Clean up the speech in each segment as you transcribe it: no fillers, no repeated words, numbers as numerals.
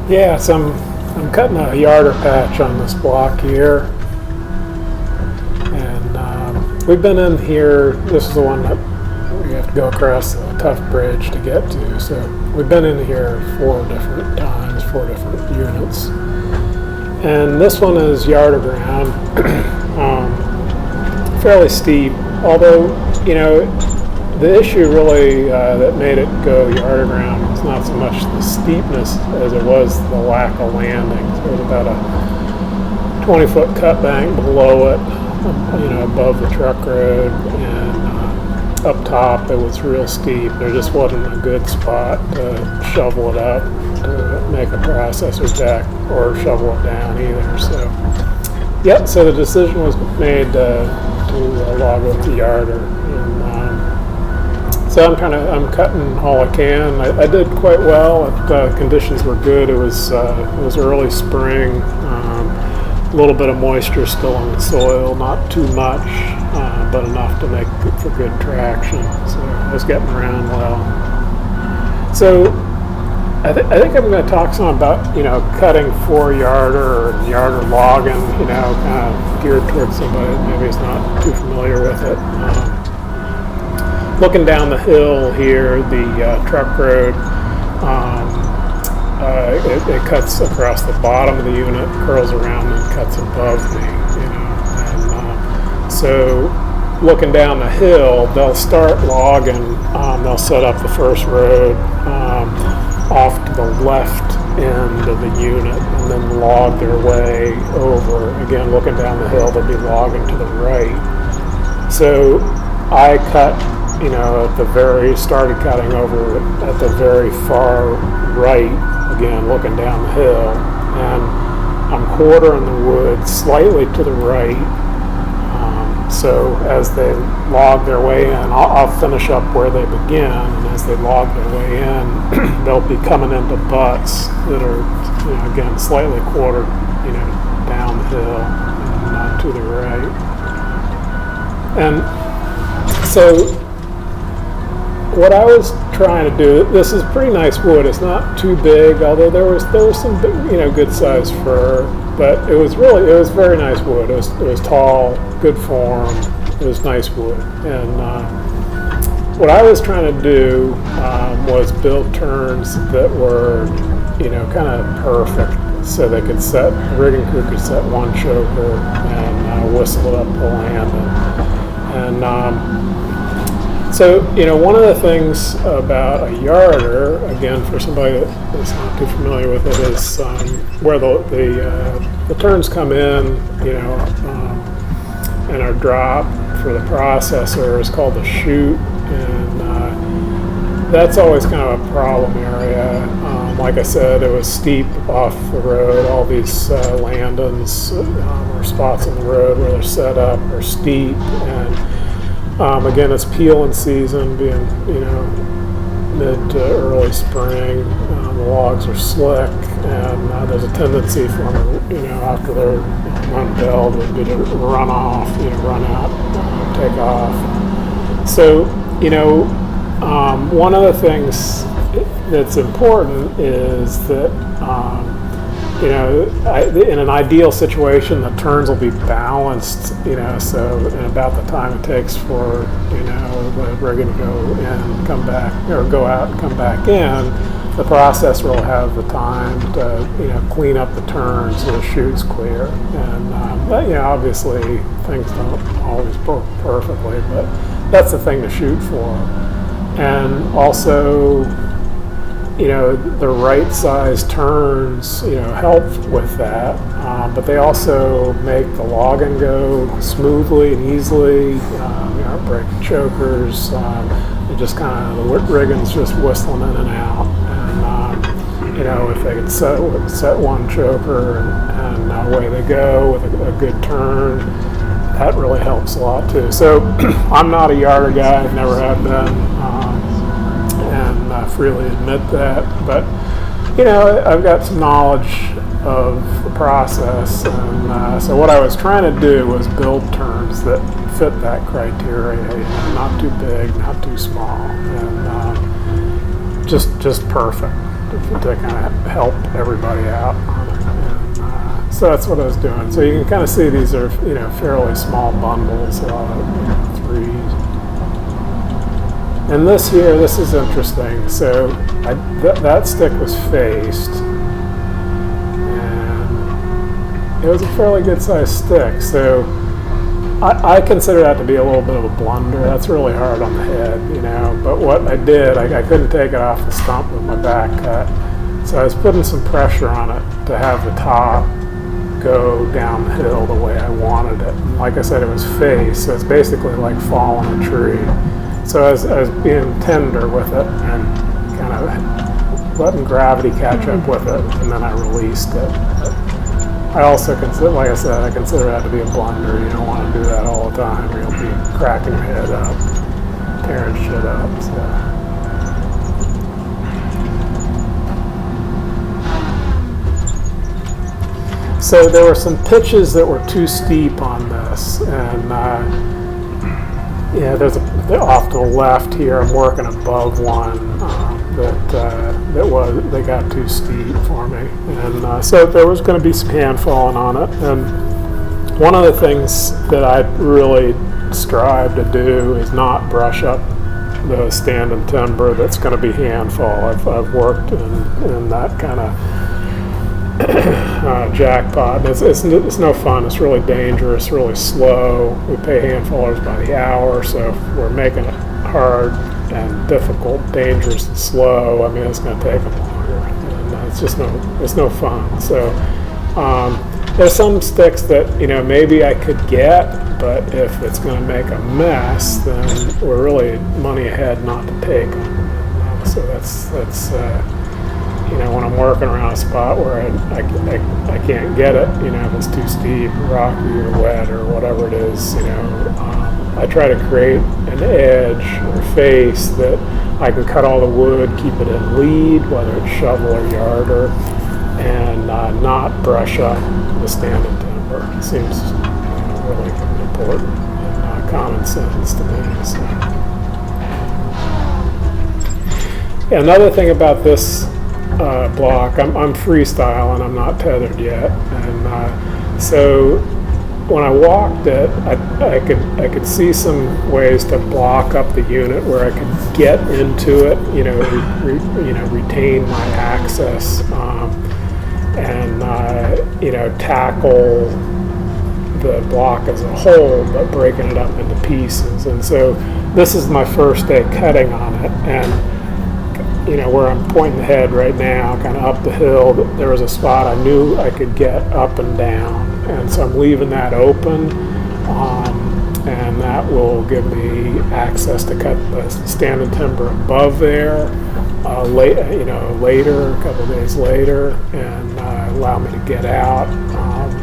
Yeah, so I'm cutting a yarder patch on this block here, and we've been in here. This is the one that we have to go across a tough bridge to get to. So we've been in here 4 different times, 4 different units, and this one is yarder ground, fairly steep. Although the issue really that made it go yarder ground was not so much the steepness as it was the lack of landing. So it was about a 20-foot cut bank below it, above the truck road, and up top it was real steep. There just wasn't a good spot to shovel it up to make a processor deck or shovel it down either. So the decision was made to log with the yarder. So I'm cutting all I can. I did quite well. Conditions were good. It was early spring. A little bit of moisture still in the soil, not too much, but enough to make for good traction. So I was getting around well. So I think I'm going to talk some about cutting 4-yarder or yarder logging. Kind of geared towards somebody that maybe is not too familiar with it. Looking down the hill here, the truck road, it cuts across the bottom of the unit, curls around and cuts above me, And so looking down the hill, they'll start logging. They'll set up the first road off to the left end of the unit and then log their way over. Again, looking down the hill, they'll be logging to the right. So I cut started cutting over at the very far right, again, looking down the hill, and I'm quartering the wood slightly to the right. So as they log their way in, I'll finish up where they begin, and as they log their way in, they'll be coming into butts that are, again, slightly quartered, down the hill and to the right. And so what I was trying to do, this is pretty nice wood. It's not too big, although there was some big, good sized fir, but it was very nice wood. It was tall, good form. It was nice wood. And what I was trying to do was build turns that were, kind of perfect, so they could set, the rigging crew could set one choker and whistle it up the landing. And so, one of the things about a yarder, again, for somebody that's not too familiar with it, is where the turns come in, and are dropped for the processor is called the chute, and that's always kind of a problem area. Like I said, it was steep off the road. All these landings or spots on the road where they're set up are steep, and again, it's peeling season, being mid to early spring. The logs are slick, and there's a tendency for them, after they're unbelled, would be to run off, run out, take off. So, one of the things that's important is that in an ideal situation, the turns will be balanced, so in about the time it takes for, the rigging to go in, come back, or go out and come back in, the processor will have the time to, clean up the turns so the chute's clear. And, obviously things don't always work perfectly, but that's the thing to shoot for. And also, the right size turns, help with that, but they also make the logging go smoothly and easily. You aren't breaking chokers. It just kind of, the rigging's just whistling in and out. And, if they could set one choker and away they go with a good turn, that really helps a lot too. So I'm not a yarder guy, I've never have been. And I freely admit that, but I've got some knowledge of the process, and so what I was trying to do was build turns that fit that criteria, not too big, not too small, and just perfect. to kind of help everybody out on it. And, so that's what I was doing. So you can kind of see these are, fairly small bundles, 3. And this is interesting. So that stick was faced, and it was a fairly good sized stick. So I consider that to be a little bit of a blunder. That's really hard on the head, But what I did, I couldn't take it off the stump with my back cut. So I was putting some pressure on it to have the top go down the hill the way I wanted it. And like I said, it was faced, so it's basically like falling a tree. So I was being tender with it and kind of letting gravity catch up with it, and then I released it. I also consider, like I said, I consider that to be a blunder. You don't want to do that all the time, or you'll be cracking your head up, tearing shit up. So there were some pitches that were too steep on this, and there's off to the left here. I'm working above one that got too steep for me, and so there was going to be some hand falling on it. And one of the things that I really strive to do is not brush up the standing timber that's going to be hand fall. I've worked in that kind of jackpot. It's no fun. It's really dangerous, really slow. We pay hand fallers by the hour, so if we're making it hard and difficult, dangerous, and slow, I mean, it's going to take them longer, and it's no fun. So there's some sticks that maybe I could get, but if it's going to make a mess, then we're really money ahead not to take them. So that's when I'm working around a spot where I can't get it, if it's too steep, rocky, or wet, or whatever it is, I try to create an edge or face that I can cut all the wood, keep it in lead, whether it's shovel or yarder, and not brush up the standing timber. It seems really important and common sense to me. So. Yeah, another thing about this block, I'm freestyling, I'm not tethered yet, and so when I walked it, I could see some ways to block up the unit where I could get into it, retain my access, and tackle the block as a whole, but breaking it up into pieces. And so this is my first day cutting on it, and where I'm pointing the head right now, kind of up the hill, there was a spot I knew I could get up and down, and so I'm leaving that open, and that will give me access to cut the standing timber above there later, a couple of days later, and allow me to get out,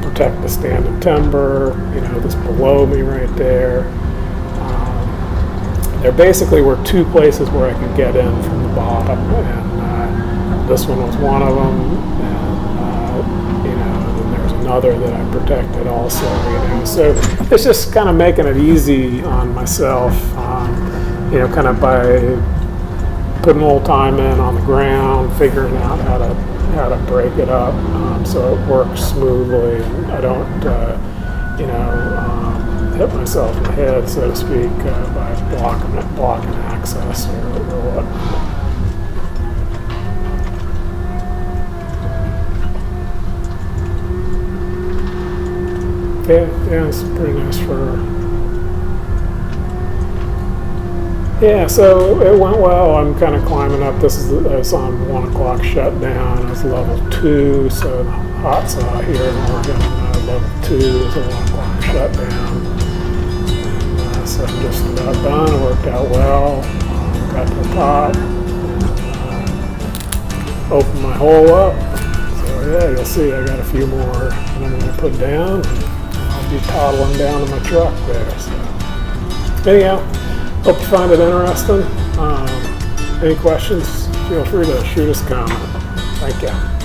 protect the standing timber, this below me right there. There basically were two places where I could get in from the bottom, and this one was one of them, and then there's another that I protected also, So it's just kind of making it easy on myself, kind of by putting a little time in on the ground, figuring out how to break it up, so it works smoothly, and I don't, hit myself in the head, so to speak, by blocking access or whatnot. Yeah, it's pretty nice for. Yeah, so it went well. I'm kind of climbing up. It's on 1 o'clock shutdown. It's level 2, so hot saw here in Oregon. Level 2 is a 1 o'clock shutdown. So I'm just about done. It worked out well. Got to the top. Opened my hole up. So yeah, you'll see I got a few more that I'm going to put down. I'll be toddling down to my truck there. So anyhow, hope you find it interesting. Any questions, feel free to shoot us a comment. Thank you.